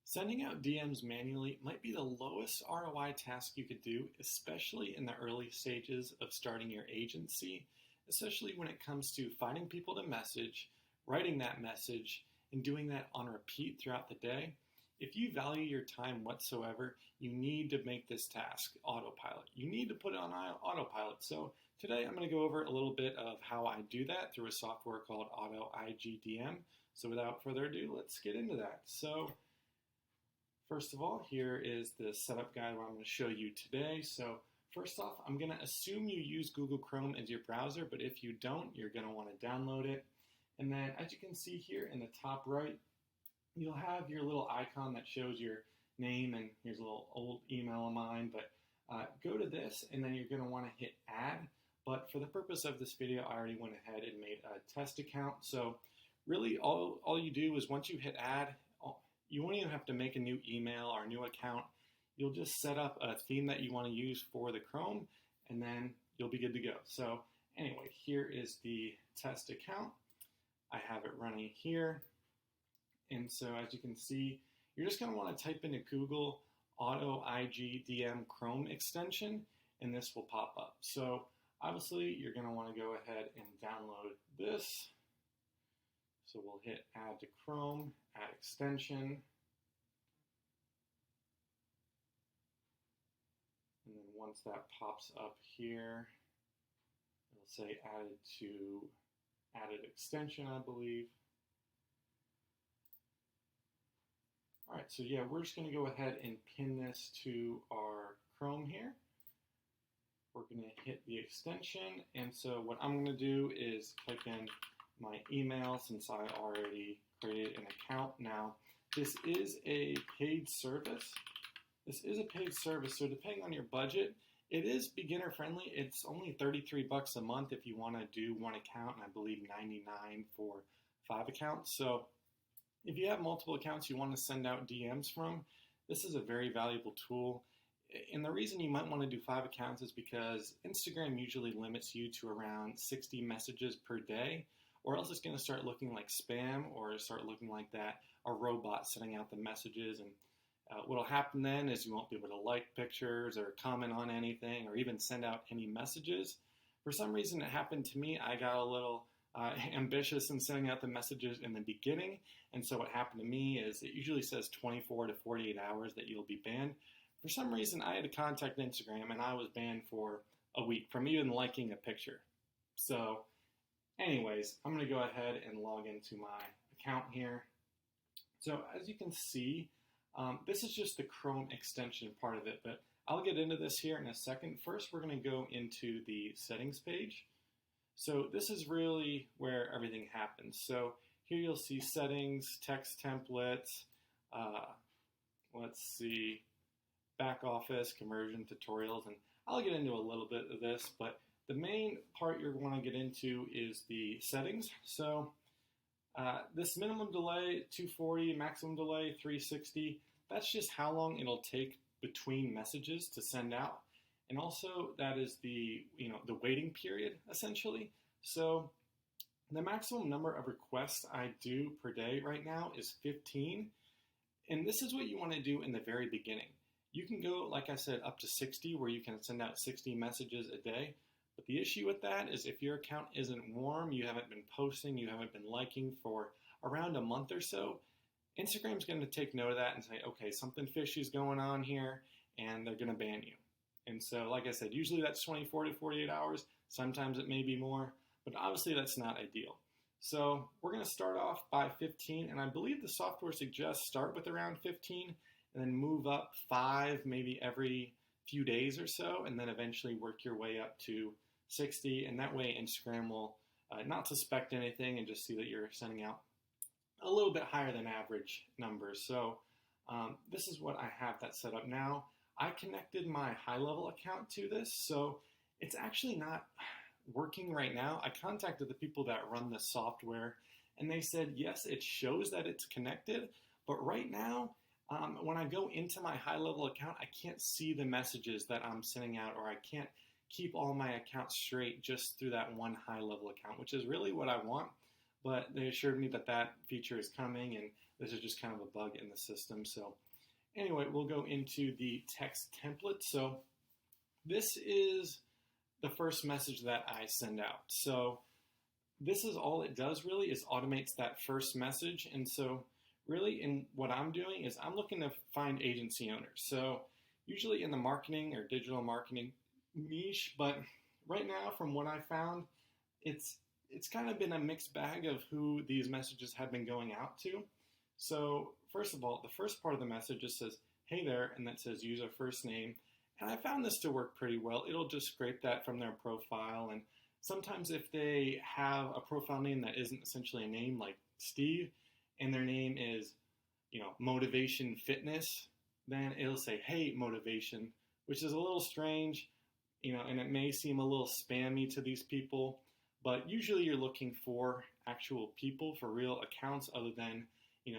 Sending out DMs manually might be the lowest ROI task you could do, especially in the early stages of starting your agency, especially when it comes to finding people to message, writing that message, and doing that on repeat throughout the day. If you value your time whatsoever, you need to make this task autopilot. You need to put it on autopilot. So today I'm going to go over a little bit of how I do that through a software called AutoIGDM. So without further ado, let's get into that. So first of all, here is the setup guide what I'm going to show you today. So first off, I'm going to assume you use Google Chrome as your browser, but if you don't, you're going to want to download it. And then as you can see here in the top right, you'll have your little icon that shows your name, and here's a little old email of mine, but go to this and then you're going to want to hit add. But for the purpose of this video, I already went ahead and made a test account. So really all you do is once you hit add, you won't even have to make a new email or a new account. You'll just set up a theme that you want to use for the Chrome, and then you'll be good to go. So anyway, here is the test account. I have it running here. And so as you can see, you're just going to want to type into Google AutoIGDM Chrome extension, and this will pop up. So obviously, you're going to want to go ahead and download this. So we'll hit add to Chrome, add extension. And then once that pops up here, it'll say added extension, I believe. All right, so yeah, we're just going to go ahead and pin this to our Chrome here. We're going to hit the extension, and so what I'm going to do is type in my email since I already created an account. Now, this is a paid service. So depending on your budget, it is beginner friendly. It's only $33 a month if you want to do one account, and I believe $99 for 5 accounts. So if you have multiple accounts you want to send out DMs from, this is a very valuable tool. And the reason you might want to do 5 accounts is because Instagram usually limits you to around 60 messages per day, or else it's going to start looking like spam or start looking like a robot sending out the messages. And what'll happen then is you won't be able to like pictures or comment on anything or even send out any messages. For some reason it happened to me. I got a little ambitious in sending out the messages in the beginning, and so what happened to me is it usually says 24 to 48 hours that you'll be banned. For some reason I had to contact Instagram and I was banned for a week from even liking a picture. So anyways, I'm going to go ahead and log into my account here. So as you can see, this is just the Chrome extension part of it, but I'll get into this here in a second. First, we're going to go into the settings page. So this is really where everything happens. So here you'll see settings, text templates, let's see, back office, conversion tutorials, and I'll get into a little bit of this, but the main part you're going to get into is the settings. So this minimum delay, 240, maximum delay, 360, that's just how long it'll take between messages to send out. And also that is the waiting period essentially. So the maximum number of requests I do per day right now is 15. And this is what you want to do in the very beginning. You can go, like I said, up to 60 where you can send out 60 messages a day. But the issue with that is if your account isn't warm, you haven't been posting, you haven't been liking for around a month or so, Instagram's going to take note of that and say, okay, something fishy is going on here, and they're going to ban you. And so, like I said, usually that's 24 to 48 hours. Sometimes it may be more, but obviously that's not ideal. So we're going to start off by 15, and I believe the software suggests start with around 15 and then move up 5 maybe every few days or so, and then eventually work your way up to 60, and that way Instagram will not suspect anything and just see that you're sending out a little bit higher than average numbers. So this is what I have that set up now. I connected my high-level account to this, so it's actually not working right now. I contacted the people that run the software, and they said, yes, it shows that it's connected, but right now, when I go into my high-level account, I can't see the messages that I'm sending out, or I can't keep all my accounts straight just through that one high-level account, which is really what I want. But they assured me that that feature is coming, and This is just kind of a bug in the system. So anyway, we'll go into the text template. So this is the first message that I send out. So this is all it does really, is automates that first message. And so really in what I'm doing is I'm looking to find agency owners. So usually in the marketing or digital marketing niche, but right now from what I found, it's kind of been a mixed bag of who these messages have been going out to. So first of all, the first part of the message just says, hey there, and that says user first name. And I found this to work pretty well. It'll just scrape that from their profile. And sometimes if they have a profile name that isn't essentially a name, like Steve, and their name is, Motivation Fitness, then it'll say, hey, Motivation, which is a little strange, and it may seem a little spammy to these people, but usually you're looking for actual people, for real accounts, other than,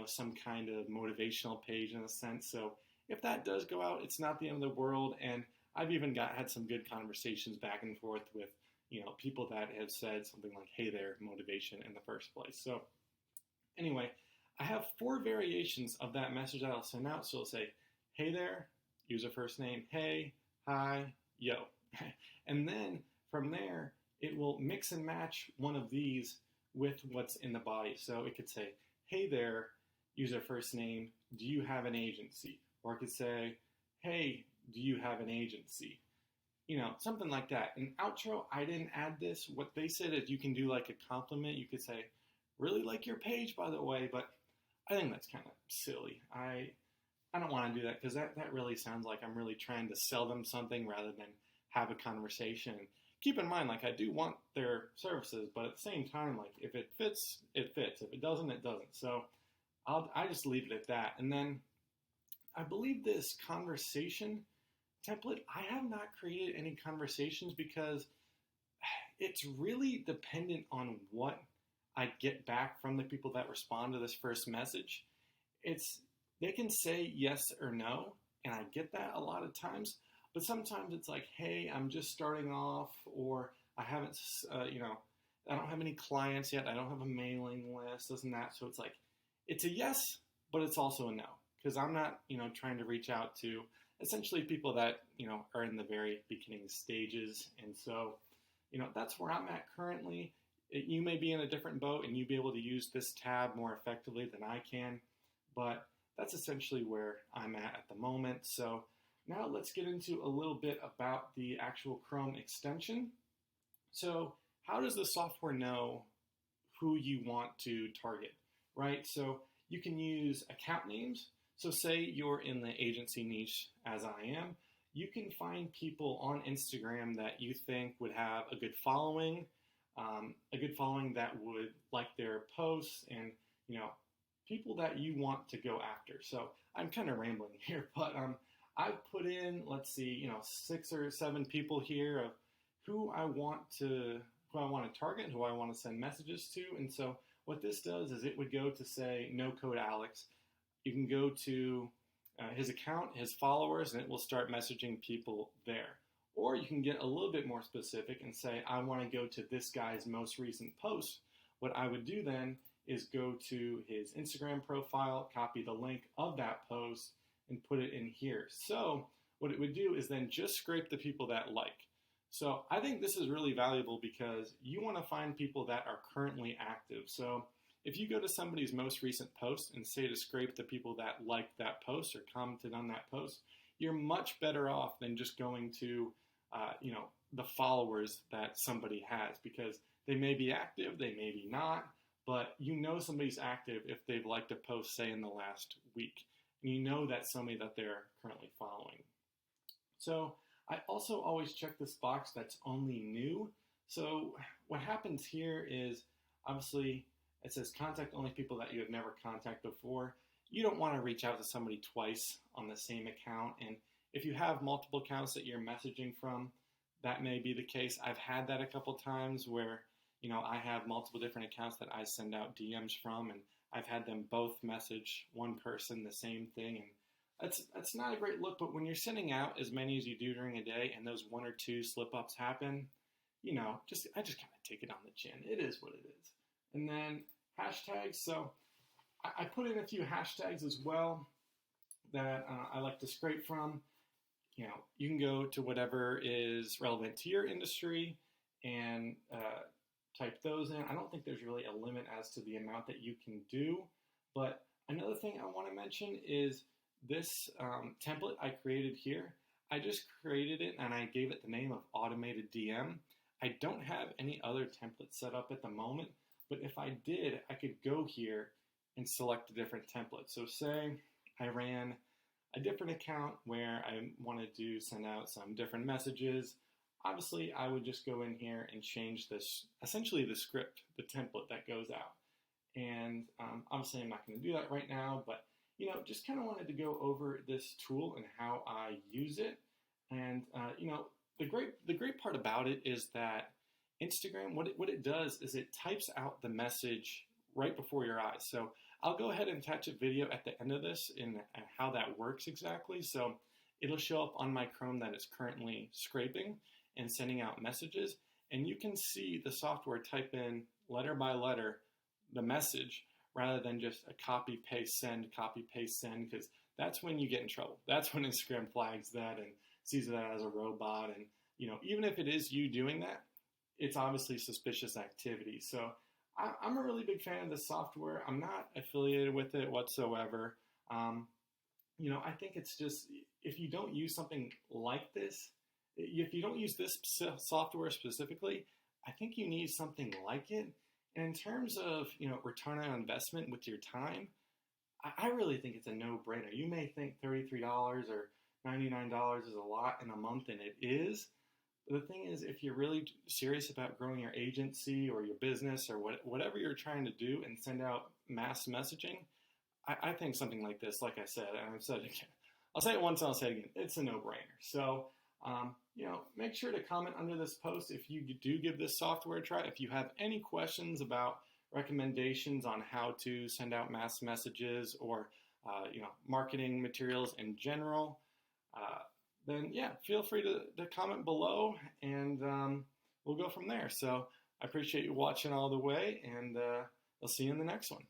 some kind of motivational page in a sense. So if that does go out, it's not the end of the world. And I've even had some good conversations back and forth with, people that have said something like, hey there, motivation in the first place. So anyway, I have 4 variations of that message that I'll send out. So I'll say, hey there, user first name, hey, hi, yo. And then from there, it will mix and match one of these with what's in the body. So it could say, hey there, user first name, do you have an agency? Or it could say, hey, do you have an agency? Something like that. In outro, I didn't add this. What they said is you can do like a compliment. You could say, really like your page, by the way, but I think that's kind of silly. I don't want to do that because that really sounds like I'm really trying to sell them something rather than have a conversation. Keep in mind, like, I do want their services, but at the same time, like, if it fits, it fits. If it doesn't, it doesn't. So I just leave it at that. And then I believe this conversation template, I have not created any conversations because it's really dependent on what I get back from the people that respond to this first message. They can say yes or no, and I get that a lot of times, but sometimes it's like, hey, I'm just starting off, or I haven't, I don't have any clients yet, I don't have a mailing list, this and that, so it's like, it's a yes, but it's also a no, because I'm not, trying to reach out to essentially people that, are in the very beginning stages, and so, that's where I'm at currently. You may be in a different boat and you be able to use this tab more effectively than I can, but that's essentially where I'm at the moment. So now let's get into a little bit about the actual Chrome extension. So how does the software know who you want to target, right? So you can use account names. So say you're in the agency niche, as I am, you can find people on Instagram that you think would have a good following that would like their posts, and people that you want to go after. So I'm kind of rambling here, but I've put in, let's see, 6 or 7 people here of who I want to target, who I want to send messages to. And so what this does is it would go to, say, No Code Alex. You can go to his account, his followers, and it will start messaging people there. Or you can get a little bit more specific and say, I want to go to this guy's most recent post. What I would do then is go to his Instagram profile, copy the link of that post, and put it in here. So what it would do is then just scrape the people that like. So I think this is really valuable because you want to find people that are currently active. So if you go to somebody's most recent post and say to scrape the people that liked that post or commented on that post, you're much better off than just going to, the followers that somebody has, because they may be active, they may be not, but somebody's active if they've liked a post, say, in the last week, and that's somebody that they're currently following. So I also always check this box that's only new. So what happens here is, obviously, it says contact only people that you have never contacted before. You don't want to reach out to somebody twice on the same account. And if you have multiple accounts that you're messaging from, that may be the case. I've had that a couple times where, I have multiple different accounts that I send out DMs from, and I've had them both message one person the same thing. And that's not a great look, but when you're sending out as many as you do during a day and those 1 or 2 slip-ups happen, I just kind of take it on the chin. It is what it is. And then hashtags. So I put in a few hashtags as well that I like to scrape from. You can go to whatever is relevant to your industry and type those in. I don't think there's really a limit as to the amount that you can do. But another thing I want to mention is this template I created here. I just created it and I gave it the name of AutoIGDM. I don't have any other templates set up at the moment, but if I did, I could go here and select a different template. So say I ran a different account where I wanted to send out some different messages. Obviously, I would just go in here and change this, essentially the script, the template that goes out. And obviously, I'm not going to do that right now, but just kind of wanted to go over this tool and how I use it. And the great part about it is that Instagram, what it does is it types out the message right before your eyes. So I'll go ahead and attach a video at the end of this in how that works exactly. So it'll show up on my Chrome that it's currently scraping and sending out messages. And you can see the software type in letter by letter the message rather than just a copy, paste, send, because that's when you get in trouble. That's when Instagram flags that and sees that as a robot. And even if it is you doing that, it's obviously suspicious activity. So I'm a really big fan of this software. I'm not affiliated with it whatsoever. I think it's just, if you don't use something like this, if you don't use this software specifically, I think you need something like it. And in terms of, return on investment with your time, I really think it's a no-brainer. You may think $33 or $99 is a lot in a month, and it is. But the thing is, if you're really serious about growing your agency or your business or whatever you're trying to do and send out mass messaging, I think something like this, like I said, and I've said it again, I'll say it once and I'll say it again, it's a no-brainer. So, make sure to comment under this post if you do give this software a try. If you have any questions about recommendations on how to send out mass messages or, marketing materials in general, then feel free to comment below and we'll go from there. So I appreciate you watching all the way, and I'll see you in the next one.